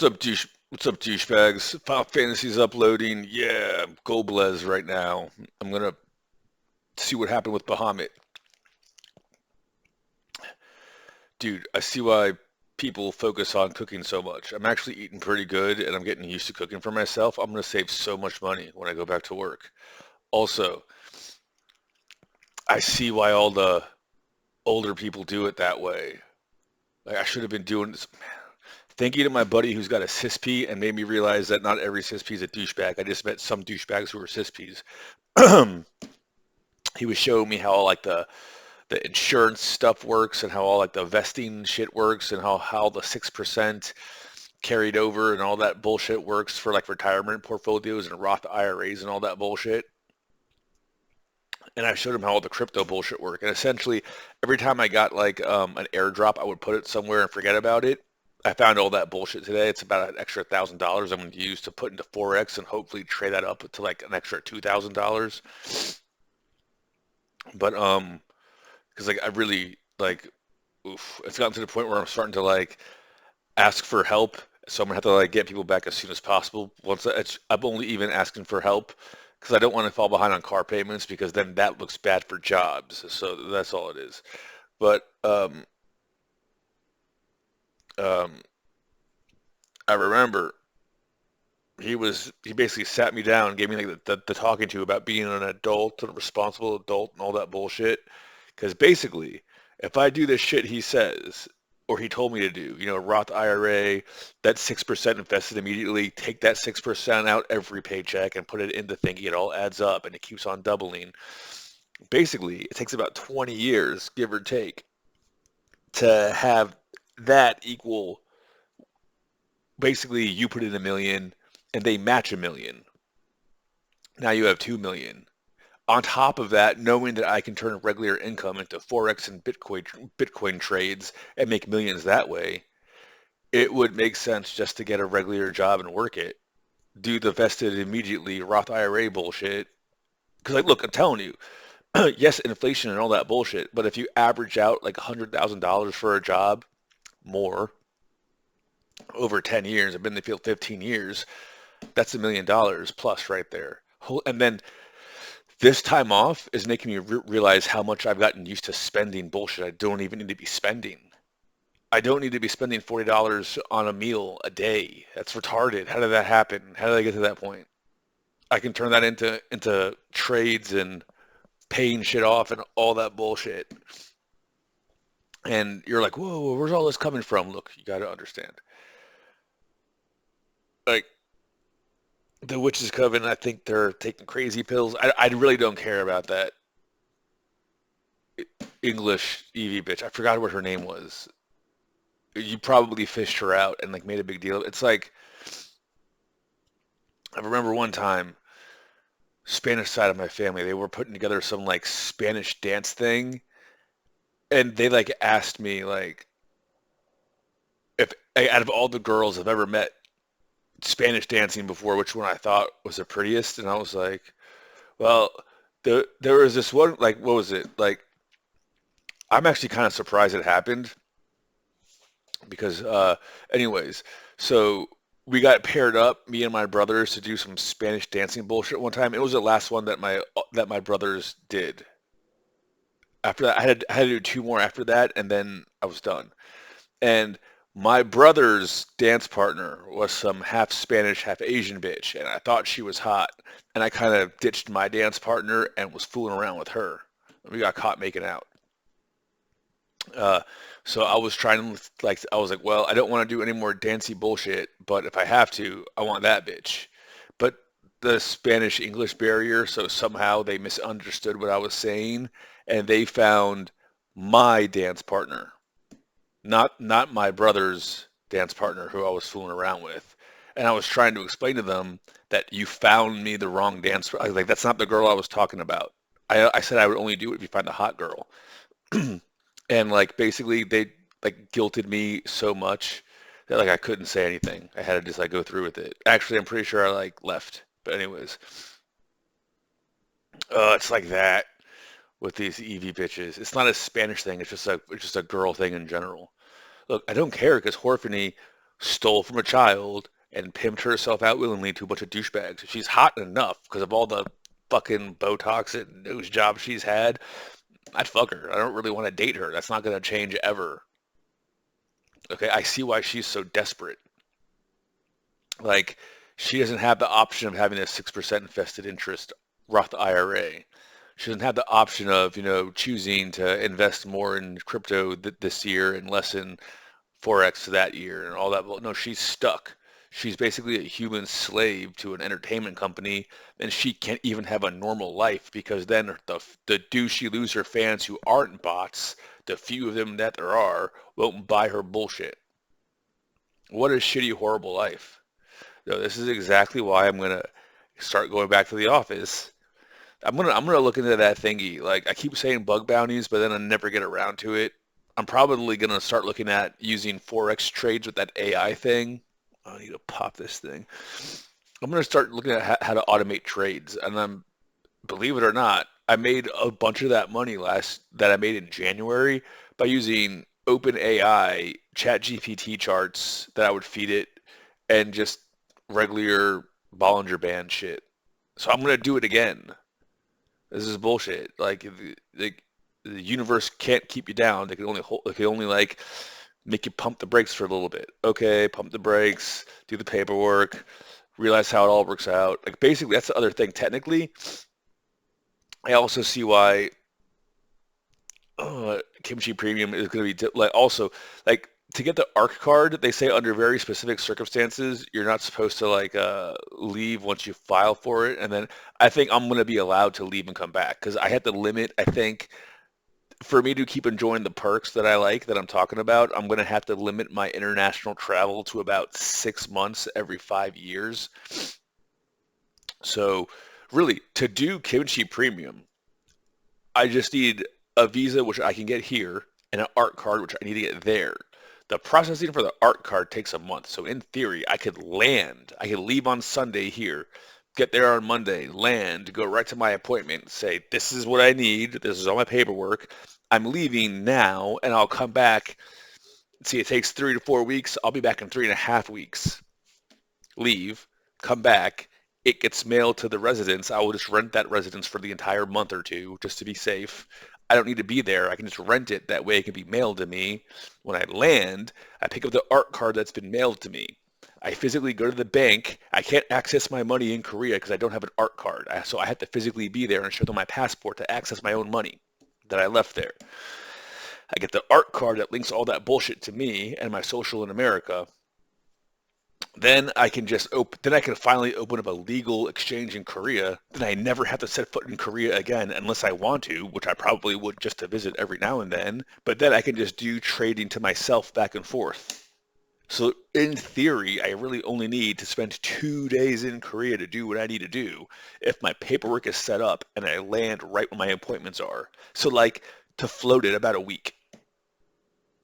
What's up, douchebags? Final Fantasy's uploading. Yeah, Goblez right now. I'm gonna see what happened with Bahamut. Dude, I see why people focus on cooking so much. I'm actually eating pretty good and I'm getting used to cooking for myself. I'm gonna save so much money when I go back to work. Also, I see why all the older people do it that way. Like I should have been doing this. Thank you to my buddy who's got a CISP and made me realize that not every CISP is a douchebag. I just met some douchebags who were CISPs. He was showing me how like the insurance stuff works and how all like the vesting shit works and how the 6% carried over and all that bullshit works for like retirement portfolios and Roth IRAs and all that bullshit. And I showed him how all the crypto bullshit worked. And essentially, every time I got like an airdrop, I would put it somewhere and forget about it. I found all that bullshit today. It's about an extra $1,000 I'm going to use to put into Forex and hopefully trade that up to like an extra $2,000. But because like I really like, oof, it's gotten to the point where I'm starting to like ask for help. So I'm gonna have to like get people back as soon as possible. I'm only even asking for help because I don't want to fall behind on car payments because then that looks bad for jobs. So that's all it is. But um, I remember he basically sat me down and gave me like the talking to about being an adult and a responsible adult and all that bullshit. Because basically, if I do this shit he says, or he told me to do, Roth IRA, that 6% invested immediately, take that 6% out every paycheck and put it into thinking it all adds up and it keeps on doubling. Basically, it takes about 20 years, give or take, to have that equal, basically you put in 1 million and they match 1 million. Now you have 2 million. On top of that, knowing that I can turn regular income into Forex and Bitcoin trades and make millions that way, it would make sense just to get a regular job and work it. Do the vested immediately Roth IRA bullshit. Because like, look, I'm telling you, yes, inflation and all that bullshit, but if you average out like $100,000 for a job, more over 10 years, I've been in the field 15 years, that's $1 million plus right there. And then this time off is making me realize how much I've gotten used to spending bullshit I don't even need to be spending. I don't need to be spending $40 on a meal a day. That's retarded. How did that happen? How did I get to that point? I can turn that into trades and paying shit off and all that bullshit. And you're like, whoa, where's all this coming from? Look, you got to understand. Like the Witches Coven, I think they're taking crazy pills. I really don't care about that English Evie bitch. I forgot what her name was. You probably fished her out and like made a big deal. It's like I remember one time, Spanish side of my family, they were putting together some like Spanish dance thing, and they like asked me like if out of all the girls I've ever met Spanish dancing before, which one I thought was the prettiest, and I was like, well, there was this one like what was it like? I'm actually kind of surprised it happened because anyways, so we got paired up, me and my brothers, to do some Spanish dancing bullshit one time. It was the last one that my brothers did. After that, I had to do two more after that, and then I was done. And my brother's dance partner was some half Spanish, half Asian bitch, and I thought she was hot. And I kind of ditched my dance partner and was fooling around with her. We got caught making out. Uh, so I was trying to like I was like, well, I don't want to do any more dancey bullshit, but if I have to, I want that bitch. But the Spanish English barrier, so somehow they misunderstood what I was saying, and they found my dance partner, not my brother's dance partner who I was fooling around with. And I was trying to explain to them that you found me the wrong dance. I was like, that's not the girl I was talking about. I said I would only do it if you find a hot girl. And like basically they like guilted me so much that like I couldn't say anything. I had to just like go through with it. Actually, I'm pretty sure I like left. But anyways, it's like that with these EV bitches. It's not a Spanish thing. It's just a girl thing in general. Look, I don't care because Horfany stole from a child and pimped herself out willingly to a bunch of douchebags. If she's hot enough because of all the fucking Botox and nose jobs she's had, I'd fuck her. I don't really want to date her. That's not going to change ever. Okay, I see why she's so desperate. Like, she doesn't have the option of having a 6% invested interest Roth IRA. She doesn't have the option of, choosing to invest more in crypto this year and less in Forex that year and all that. No, she's stuck. She's basically a human slave to an entertainment company, and she can't even have a normal life because then the douchey loser fans who aren't bots, the few of them that there are, won't buy her bullshit. What a shitty, horrible life. This is exactly why I'm gonna start going back to the office. I'm gonna look into that thingy. Like, I keep saying bug bounties, but then I never get around to it. I'm probably gonna start looking at using Forex trades with that AI thing. I need to pop this thing. I'm gonna start looking at how to automate trades, and believe it or not, I made a bunch of that money that I made in January by using OpenAI ChatGPT charts that I would feed it and just regular Bollinger Band shit. So I'm gonna do it again. This is bullshit. Like, the universe can't keep you down. They can only like make you pump the brakes for a little bit. Okay, pump the brakes, do the paperwork, realize how it all works out. Like, basically, that's the other thing. Technically, I also see why Kimchi Premium is going to be like, also, like, to get the ARC card. They say under very specific circumstances, you're not supposed to like leave once you file for it. And then I think I'm going to be allowed to leave and come back because I had to limit. I think for me to keep enjoying the perks that I like that I'm talking about, I'm going to have to limit my international travel to about 6 months every 5 years. So really, to do Kimchi Premium, I just need a visa, which I can get here, and an ARC card, which I need to get there. The processing for the ARC card takes a month. So in theory, I could land. I could leave on Sunday here, get there on Monday, land, go right to my appointment, say, this is what I need. This is all my paperwork. I'm leaving now, and I'll come back. See, it takes 3 to 4 weeks. I'll be back in 3.5 weeks. Leave, come back. It gets mailed to the residence. I will just rent that residence for the entire month or two just to be safe. I don't need to be there. I can just rent it. That way it can be mailed to me. When I land, I pick up the ARC card that's been mailed to me. I physically go to the bank. I can't access my money in Korea because I don't have an ARC card. So I have to physically be there and show them my passport to access my own money that I left there. I get the ARC card that links all that bullshit to me and my social in America. Then I can finally open up a legal exchange in Korea. Then I never have to set foot in Korea again unless I want to, which I probably would just to visit every now and then. But then I can just do trading to myself back and forth. So in theory, I really only need to spend 2 days in Korea to do what I need to do if my paperwork is set up and I land right when my appointments are. So like to float it about a week.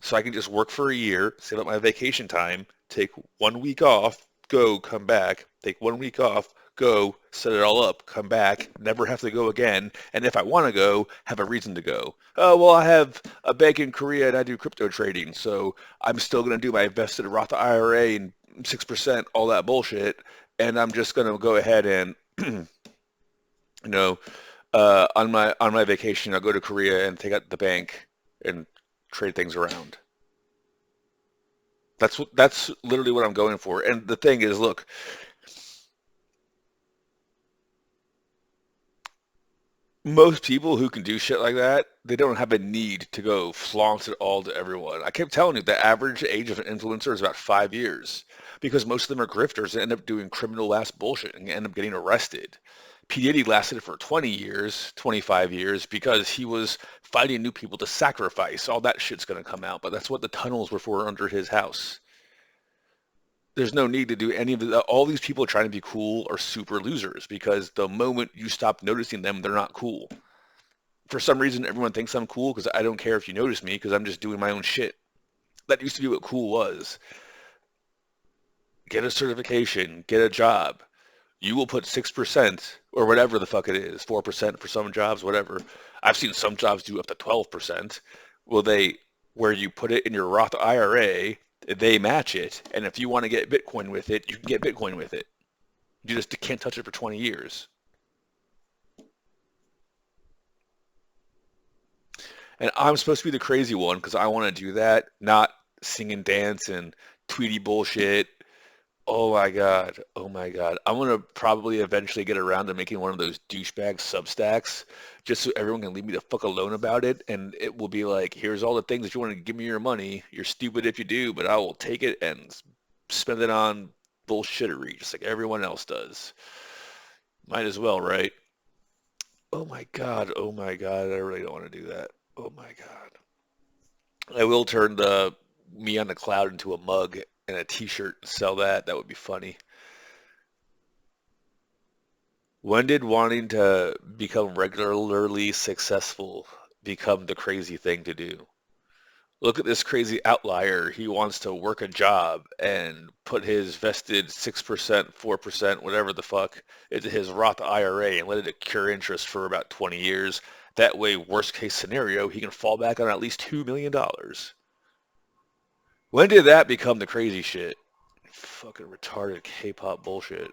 So I can just work for a year, save up my vacation time, take 1 week off, go, come back, take 1 week off, go, set it all up, come back, never have to go again. And if I want to go, have a reason to go. Oh, well, I have a bank in Korea and I do crypto trading, so I'm still going to do my invested Roth IRA and 6%, all that bullshit. And I'm just going to go ahead and, on my vacation, I'll go to Korea and take out the bank and trade things around. That's literally what I'm going for. And the thing is, look, most people who can do shit like that, they don't have a need to go flaunt it all to everyone. I kept telling you the average age of an influencer is about 5 years because most of them are grifters and end up doing criminal ass bullshit and end up getting arrested. P. Diddy lasted for 20 years, 25 years because he was finding new people to sacrifice. All that shit's going to come out, but that's what the tunnels were for under his house. There's no need to do any of the, all these people trying to be cool are super losers because the moment you stop noticing them, they're not cool. For some reason, everyone thinks I'm cool because I don't care if you notice me because I'm just doing my own shit. That used to be what cool was. Get a certification, get a job. You will put 6% or whatever the fuck it is, 4% for some jobs, whatever. I've seen some jobs do up to 12%. Will they, where you put it in your Roth IRA They match it, and if you want to get Bitcoin with it, you can get Bitcoin with it. You just can't touch it for 20 years. And I'm supposed to be the crazy one because I want to do that, not sing and dance and Tweety bullshit. Oh my God. Oh my God. I'm gonna probably eventually get around to making one of those douchebag substacks just so everyone can leave me the fuck alone about it. And it will be like, here's all the things that you want to give me your money. You're stupid if you do, but I will take it and spend it on bullshittery, just like everyone else does. Might as well, right? Oh my God. Oh my God. I really don't want to do that. Oh my God. I will turn the me on the cloud into a mug and a t-shirt and sell that. That would be funny. When did wanting to become regularly successful become the crazy thing to do? Look at this crazy outlier. He wants to work a job and put his vested 6%, 4%, whatever the fuck, into his Roth IRA and let it accrue interest for about 20 years. That way, worst case scenario, he can fall back on at least $2 million. Dollars. When did that become the crazy shit? Fucking retarded K-pop bullshit.